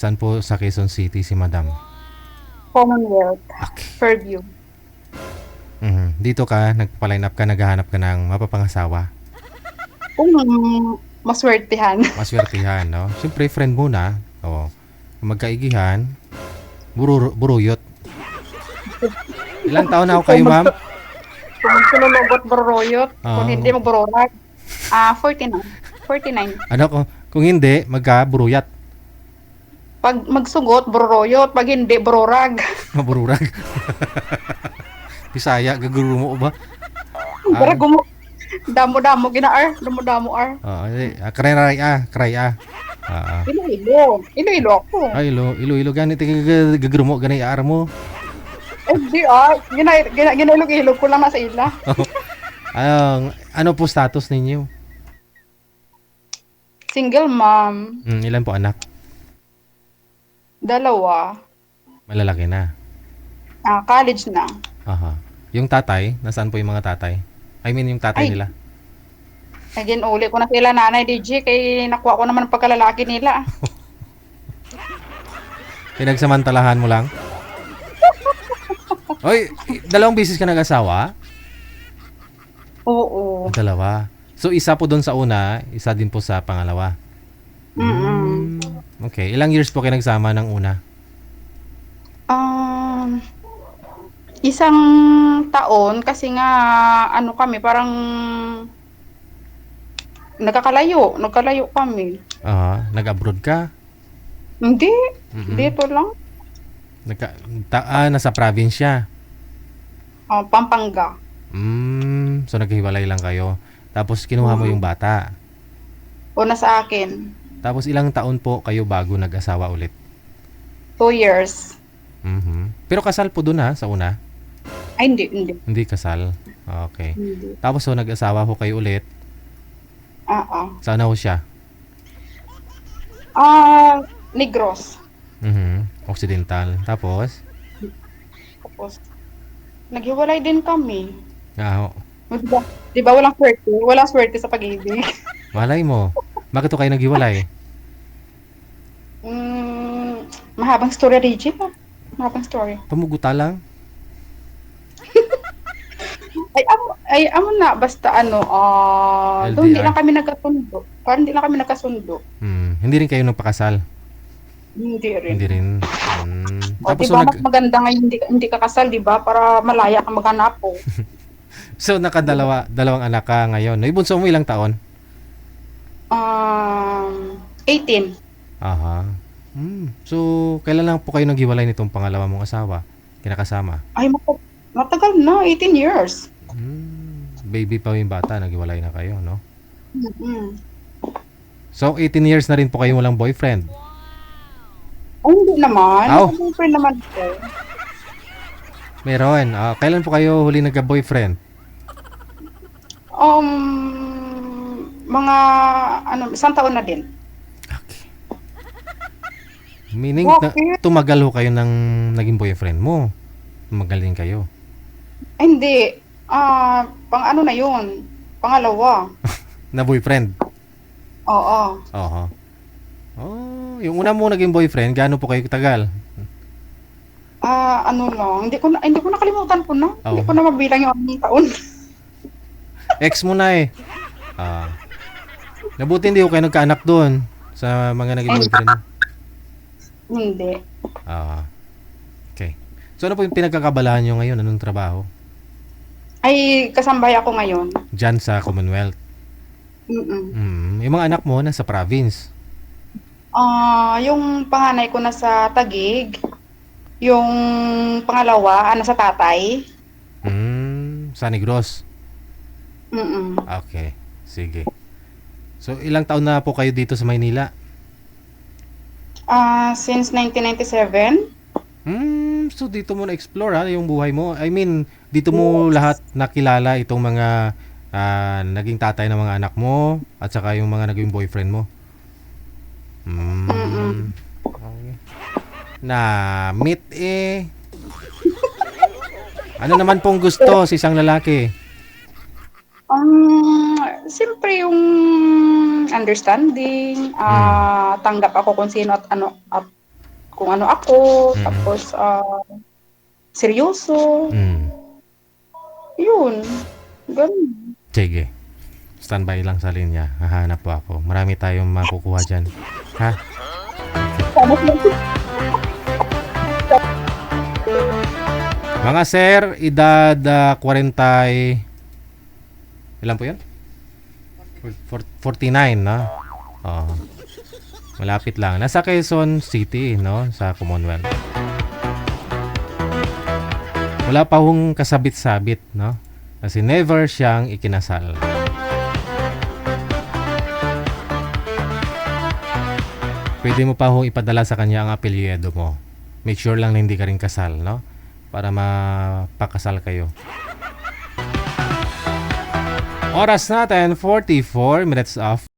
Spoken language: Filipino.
Saan po sa Quezon City si Madam? Commonwealth, Okay. Fairview. Dito ka, nagpa-line up ka, naghahanap ka ng mapapangasawa. Kung maswertehan. Maswertihan, no? Siyempre, friend muna. O, kung magkaigihan, buruyot. Ilang taon na ako kayo, ma'am? Kung sinulubot boroyot, kung Oo. hindi magbororag. 49. 49. Ano, kung hindi, magka-buruyat. Pag magsugot, bororoyot. Pag hindi, bororag. Mabururag. Bisaya, gaguro mo ba? Pero damo-damo ginaar. Damo-damo ar. Kray Iloilo. Iloilo ako. Ay, ilo ganit, gaguro mo, ganay aar mo. Hindi Ginailog-ilog ko lang nasa ila. Ano po status ninyo? Single mom. Ilan po anak? 2. Malalaki na. College na. Aha. Yung tatay, nasaan po yung mga tatay? I mean, yung tatay Ay. nila. Again, uli ko na sila nanay DJ kay nakuha ko naman ang pagkalalaki nila. Pinagsamantalahan mo lang? Oy, 2 beses ka nag-asawa? Oo. Dalawa. So, isa po doon sa una, isa din po sa pangalawa. Okay. Ilang years po kayo nagsama ng una? Isang taon kasi nga ano kami parang nagkalayo kami. Nag-abroad ka? Hindi, Mm-mm. dito lang. Nasa probinsya. Pampanga. So, naghiwalay lang kayo. Tapos, kinuha mo yung bata. Una sa akin, Tapos, ilang taon po kayo bago nag-asawa ulit? 2 years. Pero kasal po doon sa una? Ay, hindi. Hindi kasal. Okay. Hindi. Tapos, so, nag-asawa ho kayo ulit. Saan ho siya? Negros. Occidental. Tapos, Tapos, naghiwalay din kami. ho. Di ba walang swerte? Walang swerte sa pag-ibig. Malay mo. Bakit ho kayo naghiwalay? Mahabang story, Reggie. Mahabang story. Pumuguta lang? Amo na, basta doon hindi LDR. lang kami nagkasundo. Parang hindi lang kami nagkasundo. Hindi rin kayo nagpakasal? Hindi rin. Hindi rin. Tapos, Diba mas maganda ngayon hindi ka kasal, diba? Para malaya ka maghanap po. so, dalawang anak ka ngayon. Ibunso mo ilang taon? 18. Aha. So, kailan lang po kayo naghiwalay nitong pangalawa mong asawa? Kinakasama? Ay, matagal na, 18 years. Baby pa yung bata, naghiwalay na kayo, no? So, 18 years na rin po kayo walang boyfriend? Hindi naman. Aw. Boyfriend naman po. Meron. Kailan po kayo huli nagka-boyfriend? Mga, isang taon na din. Okay. Meaning, Bakit? tumagal ho kayo ng naging boyfriend mo. Tumagal din kayo. Ay, hindi. Pang ano na yun? Pangalawa. Na boyfriend? Oo. Oo. Yung una mo naging boyfriend, gaano po kayo tagal? Ano lang, hindi ko nakalimutan po na. Hindi Oo. ko na mabilang yung anong taon. Ex mo na eh. Nabuti hindi ko kayo nagkaanak doon sa mga naging boyfriend mo. Hindi. Okay. So ano po yung pinagkakabalahan nyo ngayon? Anong trabaho? Ay, kasambay ako ngayon. Diyan sa Commonwealth. Yung mga anak mo nasa province. Yung panganay ko nasa Taguig. Yung pangalawa, nasa Tatay. Sa Negros. Okay. Sige. So ilang taon na po kayo dito sa Maynila? Since 1997. So dito mo na-explore yung buhay mo. I mean, dito mo lahat nakilala itong mga naging tatay ng mga anak mo at saka yung mga naging boyfriend mo. Okay. Na-meet Ano naman pong gusto sa isang lalaki? Siyempre yung understanding, tanggap ako kung sino at ano, at kung ano ako, Mm. tapos seryoso. Mm. Yun. Ganun. Sige. Standby lang sa linya. Hahanap po ako. Marami tayong makukuha dyan. Ha? Mga sir, edad 40... Ilan po yun? 49, no? Oo. Malapit lang. Nasa Quezon City, no? Sa Commonwealth. Wala pa hong kasabit-sabit, no? Kasi never siyang ikinasal. Pwede mo pa hong ipadala sa kanya ang apelyido mo. Make sure lang na hindi ka rin kasal, no? Para mapakasal kayo. Oras natin, 44 minutes off.